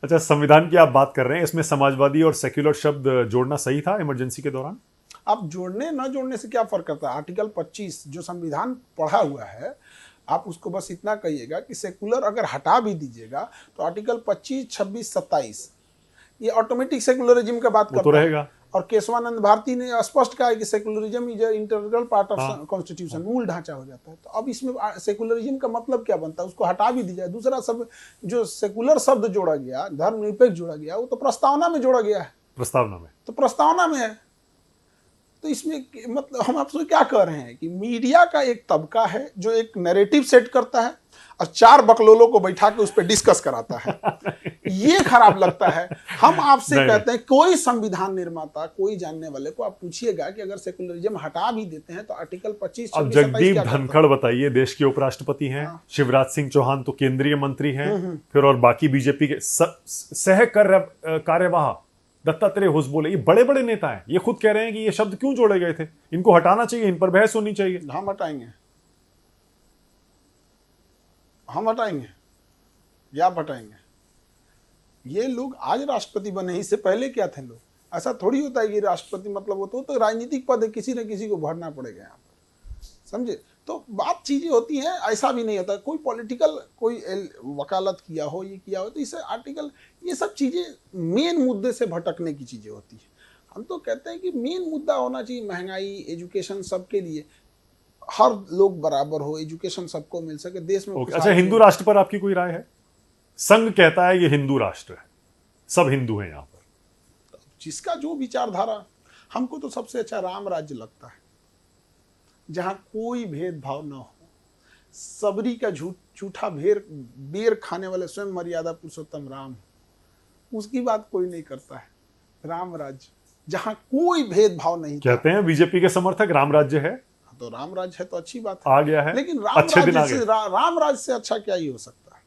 अच्छा, संविधान की आप बात कर रहे हैं, इसमें समाजवादी और सेक्युलर शब्द जोड़ना सही था इमरजेंसी के दौरान? आप जोड़ने न जोड़ने से क्या फर्क करता है? आर्टिकल 25 जो संविधान पढ़ा हुआ है, आप उसको बस इतना कहिएगा कि सेकुलर अगर हटा भी दीजिएगा तो आर्टिकल 25, 26, 27 ये ऑटोमेटिक सेकुलरिज्म का बात वो तो करता है। रहेगा। और केशवानंद भारती ने स्पष्ट कहा है कि secularism is integral part of constitution, मूल ढांचा हो जाता है। तो अब इसमें सेकुलरिज्म का मतलब क्या बनता है? उसको हटा भी दी जाए, दूसरा सब जो सेकुलर शब्द जोड़ा गया, धर्मनिरपेक्ष जोड़ा गया, वो तो प्रस्तावना में जोड़ा गया है। प्रस्तावना में तो प्रस्तावना में है। तो इसमें मतलब हम आपसे क्या कह रहे हैं कि मीडिया का एक तबका है जो एक नैरेटिव सेट करता है और चार बकलोलों को बैठा के उस पर डिस्कस कराता है। ये खराब लगता है। हम आपसे कहते हैं कोई संविधान निर्माता, कोई जानने वाले को आप पूछिएगा कि अगर सेकुलरिज्म हटा भी देते हैं तो आर्टिकल 25, 26, 27 क्या करता है? जगदीप धनखड़ बताइए, देश के उपराष्ट्रपति हैं। शिवराज सिंह चौहान तो केंद्रीय मंत्री हैं। फिर और बाकी बीजेपी के सह कार्यवाह दत्तात्रेय होस बोले, ये बड़े बड़े नेता हैं, ये खुद कह रहे हैं कि ये शब्द क्यों जोड़े गए थे, इनको हटाना चाहिए, इन पर बहस होनी चाहिए। हम हटाएंगे, हम हटाएंगे या आप हटाएंगे? ये लोग आज राष्ट्रपति बने, इससे पहले क्या थे लोग? ऐसा थोड़ी होता है कि राष्ट्रपति मतलब वो तो राजनीतिक पद है, किसी न किसी को भरना पड़ेगा यहाँ पर, समझे? तो बात चीजें होती हैं, ऐसा भी नहीं होता कोई पॉलिटिकल कोई वकालत किया हो, ये किया हो, तो इसे आर्टिकल, ये सब चीजें मेन मुद्दे से भटकने की चीजें होती है। हम तो कहते हैं कि मेन मुद्दा होना चाहिए महंगाई, एजुकेशन, सबके लिए हर लोग बराबर हो, एजुकेशन सबको मिल सके, देश में। अच्छा, हिंदू राष्ट्र पर आपकी कोई राय है? संघ कहता है ये हिंदू राष्ट्र है, सब हिंदू हैं यहाँ पर। जिसका जो विचारधारा, हमको तो सबसे अच्छा राम राज्य लगता है, जहां कोई भेदभाव ना हो, सबरी का झूठा बेर खाने वाले स्वयं मर्यादा पुरुषोत्तम राम, उसकी बात कोई नहीं करता है। राम राज्य जहां कोई भेदभाव नहीं, कहते हैं बीजेपी के समर्थक राम राज्य है, तो राम राज्य है तो अच्छी बात है, आ गया है, लेकिन राम राज्य से अच्छा क्या ही हो सकता है?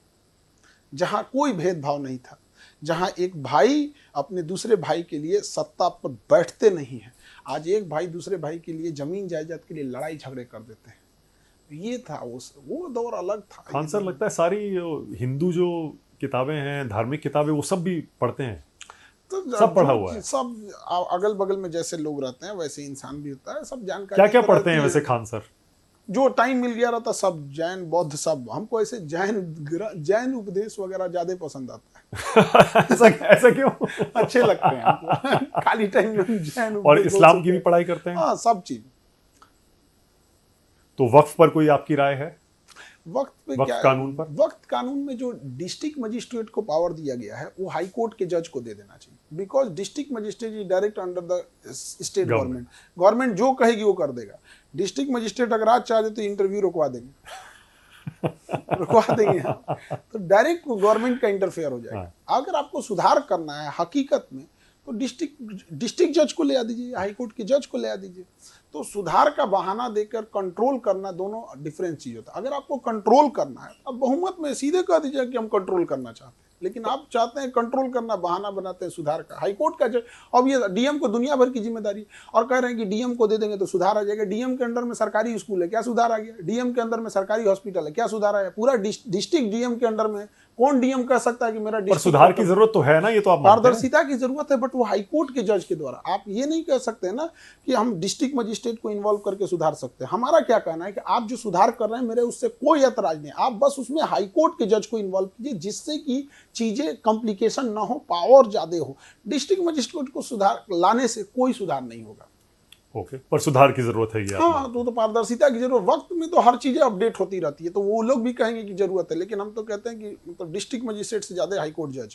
जहां कोई भेदभाव नहीं था, जहां एक भाई अपने दूसरे भाई के लिए सत्ता पर बैठते नहीं है। आज एक भाई दूसरे भाई के लिए जमीन जायदाद के लिए लड़ाई झगड़े कर देते हैं। ये था वो दौर अलग था। खान सर, लगता है सारी हिंदू जो किताबें हैं, धार्मिक किताबें, वो सब भी पढ़ते हैं? तो सब पढ़ा हुआ है, सब अगल बगल में जैसे लोग रहते हैं वैसे इंसान भी होता है, सब जानकारी। क्या क्या पढ़ते हैं वैसे खान सर? जो टाइम मिल गया रहता सब, जैन बौद्ध सब। हमको ऐसे जैन उपदेश वगैरह ज्यादा पसंद आता है। ऐसा क्यों? अच्छे लगते हैं हमको। खाली टाइम में जैन और इस्लाम की भी पढ़ाई करते हैं? हाँ, सब चीज। तो वक्फ पर कोई आपकी राय है? वक्त पे वक्त क्या, कानून पर? वक्त कानून में जो डिस्ट्रिक्ट मजिस्ट्रेट को पावर दिया गया है वो हाई कोर्ट के जज को दे देना चाहिए, because district magistrate is direct under the state government. Government जो कहेगी वो कर देगा। डिस्ट्रिक्ट मजिस्ट्रेट अगर आज चाहे तो इंटरव्यू रुकवा देंगे। रुकवा देंगे। तो डायरेक्ट गवर्नमेंट का इंटरफेयर हो जाएगा। अगर आपको सुधार करना है हकीकत में तो डिस्ट्रिक्ट जज को ले आ दीजिए, हाई कोर्ट के जज को ले आ दीजिए। तो सुधार का बहाना देकर कंट्रोल करना, दोनों डिफरेंट चीज होता है। अगर आपको कंट्रोल करना है, अब बहुमत में सीधे कह दीजिए कि हम कंट्रोल करना चाहते हैं, लेकिन आप चाहते हैं कंट्रोल करना, बहाना बनाते हैं सुधार का। हाई कोर्ट का जज, अब ये डीएम को दुनिया भर की जिम्मेदारी, और कह रहे हैं कि डीएम को दे देंगे तो सुधार आ जाएगा। डीएम के अंडर में सरकारी स्कूल है, क्या सुधार आ गया? डीएम के अंदर में सरकारी हॉस्पिटल है, क्या सुधार आया? पूरा डिस्ट्रिक्ट डीएम के अंडर में। कौन डीएम कह सकता है कि मेरा डिस्ट्रिक्ट? सुधार की जरूरत तो है ना, ये तो आप पारदर्शिता की जरूरत है, बट वो हाई कोर्ट के जज के द्वारा। आप ये नहीं कह सकते ना कि हम डिस्ट्रिक्ट मजिस्ट्रेट को इन्वॉल्व करके सुधार सकते हैं। हमारा क्या कहना है कि आप जो सुधार कर रहे हैं, मेरे उससे कोई ऐतराज नहीं, आप बस उसमें हाई कोर्ट के जज को इन्वॉल्व कीजिए, जिससे कि चीजें कॉम्प्लिकेशन ना हो, पावर ज्यादा हो। डिस्ट्रिक्ट मजिस्ट्रेट को सुधार लाने से कोई सुधार नहीं होगा। ओके, पर सुधार की जरूरत है। हाँ, तो पारदर्शिता की जरूरत। वक्त में तो हर चीजें अपडेट होती रहती है, तो वो लोग भी कहेंगे कि जरूरत है, लेकिन हम तो कहते हैं कि मतलब डिस्ट्रिक्ट मजिस्ट्रेट से ज्यादा हाई कोर्ट जज।